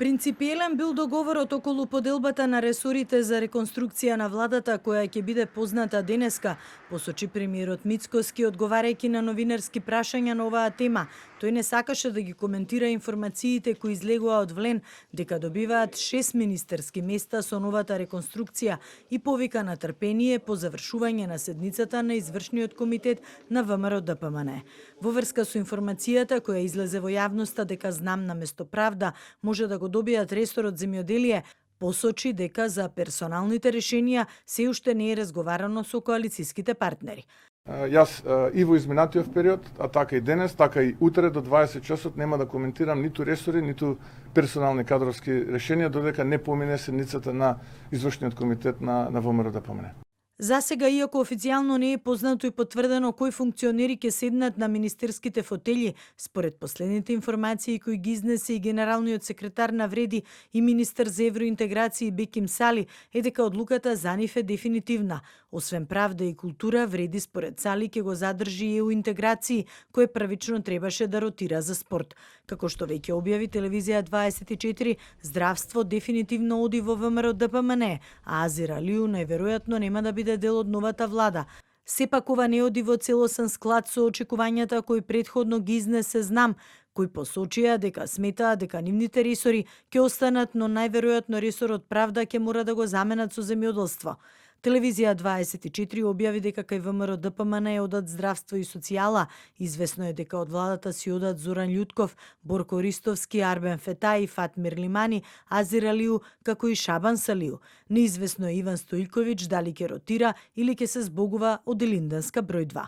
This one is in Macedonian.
Принципиелен бил договорот околу поделбата на ресорите за реконструкција на владата, која ќе биде позната денеска, посочи премиерот Мицкоски, одговарајќи на новинарски прашања на оваа тема. Тој не сакаше да ги коментира информациите кои излегува од Влен, дека добиваат 6 министерски места со новата реконструкција и повика на трпение по завршување на седницата на извршниот комитет на ВМРО-ДПМН. Во врска со информацијата која излезе во јавноста дека Знам наместо Правда може да го добијат ресорот земјоделие, посочи дека за персоналните решенија се уште не е разговарано со коалициските партнери. Јас и во изминатиот период, а така и денес, така и утре до 20 часот нема да коментирам ниту ресори, ниту персонални кадровски решенија додека не помине седницата на извршниот комитет на ВМРО-ДПМН. За сега, иако официјално не е познато и потврдено кои функционери ќе седнат на министерските фотели, според последните информации кои ги изнесе и генералниот секретар на Вреди и министер за евроинтеграција Беким Сали, е дека одлуката за нив е дефинитивна. Освен Правда и култура, Вреди според Сали ќе го задржи и ЕУ интеграција, кој првично требаше да ротира за спорт. Како што веќе објави телевизија 24, здравство дефинитивно оди во ВМРО-ДПМН, а Азир Алију најверојатно нема да биде дел од новата влада. Сепак ова не оди во целосен склад со очекувањата кои претходно ги изнесе Знам, кои посочија дека сметаат дека нивните ресори ќе останат, но најверојатно ресорот Правда ќе мора да го заменат со земјоделство. Телевизија 24 објави дека кај ВМРО-ДПМН е одат здравство и социјала. Известно е дека од владата си одат Зоран Љутков, Борко Ристовски, Арбен Фетаи, Фатмир Лимани, Азир Алију, како и Шабан Салију. Неизвестно е Иван Стојковиќ дали ќе ротира или ќе се збогува од Илинденска број 2.